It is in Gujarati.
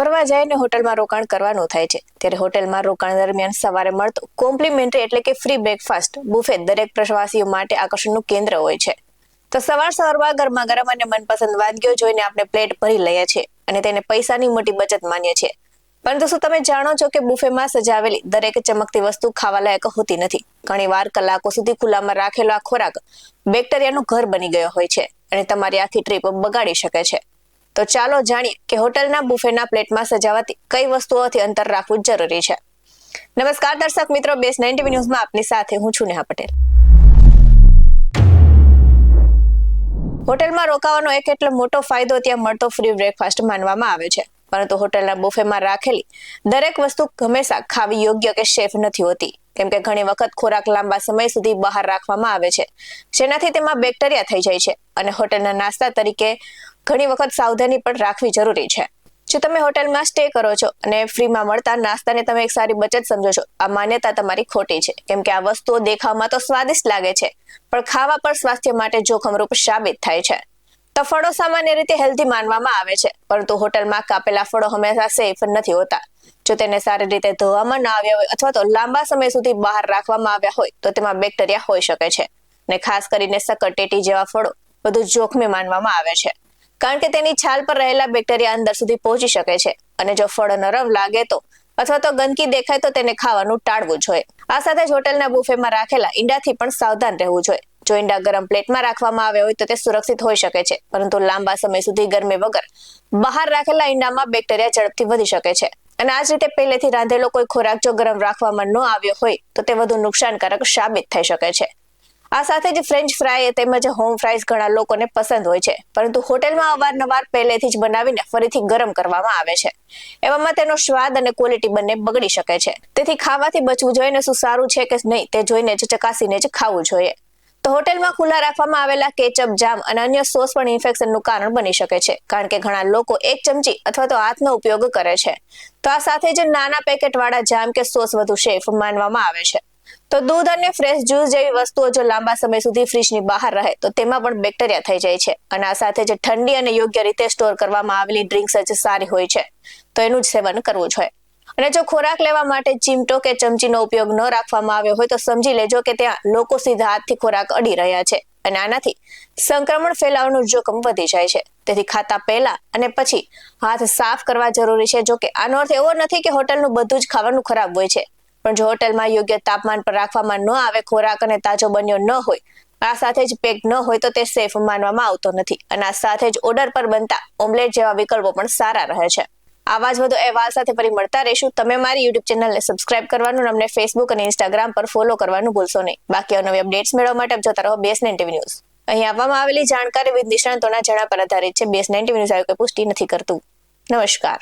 ફરવા જઈને હોટલમાં રોકાણ કરવાનું થાય છે ત્યારે હોટલમાં રોકાણ દરમિયાન સવારે મળતો કોમ્પ્લિમેન્ટરી એટલે કે ફ્રી બ્રેકફાસ્ટ બુફેટ દરેક પ્રવાસીઓ માટે આકર્ષણનું કેન્દ્ર હોય છે. તો સવારમાં ગરમા ગરમ અને મનપસંદ વાનગીઓ જોઈને આપણે પ્લેટ ભરી લઈએ છીએ અને તેને પૈસાની મોટી બચત માનીએ છીએ. પરંતુ શું તમે જાણો છો કે બુફેમાં સજાવેલી દરેક ચમકતી વસ્તુ ખાવા લાયક હોતી નથી? ઘણીવાર કલાકો સુધી ખુલ્લામાં રાખેલો આ ખોરાક બેક્ટેરિયાનું ઘર બની ગયો હોય છે અને તમારી આખી ટ્રીપ બગાડી શકે છે. તો ચાલો જાણીએ કે હોટલના બુફેના પ્લેટમાં સજાવતી કઈ વસ્તુઓથી અંતર રાખવું જરૂરી છે. નમસ્કાર દર્શક મિત્રો, બેસ 90 ન્યૂઝમાં આપની સાથે હું છું નેહા પટેલ. હોટલમાં રોકાવાનો એક એટલો મોટો ફાયદો ત્યાં મળતો ફ્રી બ્રેકફાસ્ટ માનવામાં આવે છે. પરંતુ હોટલના બુફેમાં રાખેલી દરેક વસ્તુ હંમેશા ખાવી યોગ્ય કે સેફ નથી હોતી, કેમ કે ઘણી વખત ખોરાક લાંબા સમય સુધી બહાર રાખવામાં આવે છે, જેનાથી તેમાં બેક્ટેરિયા થઈ જાય છે અને હોટલના નાસ્તા તરીકે ઘણી વખત સાવધાની પણ રાખવી જરૂરી છે. જો તમે હોટલમાં સ્ટે કરો છો અને ફ્રીમાં મળતા નાસ્તાને તમે એક સારી બચત સમજો છો, આ માન્યતા તમારી ખોટી છે, કેમ કે આ વસ્તુઓ દેખાવમાં તો સ્વાદિષ્ટ લાગે છે પણ ખાવા પર સ્વાસ્થ્ય માટે જોખમરૂપ સાબિત થાય છે. તો ફળો સામાન્ય રીતે હેલ્ધી માનવામાં આવે છે, પરંતુ હોટલમાં કાપેલા ફળો હંમેશા સેફ નથી હોતા. જો તેને સારી રીતે ધોવામાં ન આવ્યા હોય અથવા તો લાંબા સમય સુધી બહાર રાખવામાં આવ્યા હોય તો તેમાં બેક્ટેરિયા હોઈ શકે છે અને ખાસ કરીને સક્કરટેટી જેવા ફળો વધુ જોખમી માનવામાં આવે છે, કારણ કે તેની છાલ પર રહેલા બેક્ટેરિયા અંદર સુધી પહોંચી શકે છે અને જો ફળ નરમ લાગે તો અથવા તો ગંદકી દેખાય તો તેને ખાવાનું ટાળવું જોઈએ. આ સાથે જ હોટલના બુફેમાં રાખેલા ઈંડાથી પણ સાવધાન રહેવું જોઈએ. જો ઈંડા ગરમ પ્લેટમાં રાખવામાં આવે હોય તો તે સુરક્ષિત હોઈ શકે છે, પરંતુ લાંબા સમય સુધી ગરમી વગર બહાર રાખેલા ઈંડામાં બેક્ટેરિયા ઝડપથી વધી શકે છે અને આ જ રીતે પહેલેથી રાંધેલો કોઈ ખોરાક જો ગરમ રાખવામાં ન આવ્યો હોય તો તે વધુ નુકસાનકારક સાબિત થઈ શકે છે. આ સાથે જ ફ્રેન્ચ ફ્રાય તેમજ હોમ ફ્રાઈઝ ઘણા લોકોને પસંદ હોય છે, પરંતુ હોટેલમાં અવારનવાર પહેલેથી જ બનાવીને ફરીથી ગરમ કરવામાં આવે છે. એવામાં તેનો સ્વાદ અને ક્વોલિટી બંને બગડી શકે છે. તેથી ખાવાથી બચવું જોઈએ ને શું સારું છે કે નહીં તે જોઈને જ ચકાસીને જ ખાવું જોઈએ. તો હોટેલમાં ખુલ્લા રાખવામાં આવેલા કેચઅપ, જામ અને અન્ય સોસ પણ ઇન્ફેક્શનનું કારણ બની શકે છે, કારણ કે ઘણા લોકો એક ચમચી અથવા તો હાથનો ઉપયોગ કરે છે. તો આ સાથે જ નાના પેકેટવાળા જામ કે સોસ વધુ સેફ માનવામાં આવે છે. તો દૂધ અને ફ્રેશ જ્યુસ જેવી વસ્તુઓ જો લાંબા સમય સુધી ફ્રીજની બહાર રહે તો તેમાં પણ બેક્ટેરિયા થઈ જાય છે અને આ સાથે જ ઠંડી અને યોગ્ય રીતે સ્ટોર કરવામાં આવેલી ડ્રિંક્સ જ સારી હોય છે, તો એનું જ સેવન કરવું જોઈએ. અને જો ખોરાક લેવા માટે ચીમટો કે ચમચીનો ઉપયોગ ન રાખવામાં આવ્યો હોય તો સમજી લેજો કે ત્યાં લોકો સીધા હાથથી ખોરાક અડી રહ્યા છે અને આનાથી સંક્રમણ ફેલાવાનું જોખમ વધી જાય છે. તેથી ખાતા પહેલા અને પછી હાથ સાફ કરવા જરૂરી છે. જો કે આનો અર્થ એવો નથી કે હોટલનું બધું જ ખાવાનું ખરાબ હોય છે, પણ જો હોટલમાં યોગ્ય તાપમાન પર રાખવામાં ન આવે ખોરાક અને તાજો બન્યો ન હોય, આ સાથે જ પેક ન હોય તો તે સેફ માનવામાં આવતો નથી અને આ સાથે જ ઓર્ડર પર બનતા ઓમલેટ જેવા વિકલ્પો પણ સારા રહે છે. આવા જ વધુ અહેવાલ સાથે ફરી મળતા રહીશું. તમે મારી યુટ્યુબ ચેનલને સબસ્ક્રાઇબ કરવાનું અને અમને ફેસબુક અને ઇન્સ્ટાગ્રામ પર ફોલો કરવાનું ભૂલશો નહીં. બાકી અવનવી અપડેટ્સ મેળવવા માટે જોતા રહો બેસ 90 ન્યૂઝ. અહીં આપવામાં આવેલી જાણકારી વિવિધ નિષ્ણાતોના જણા પર આધારિત છે. બેસ 90 ન્યૂઝ આવી કોઈ પુષ્ટિ નથી કરતું. નમસ્કાર.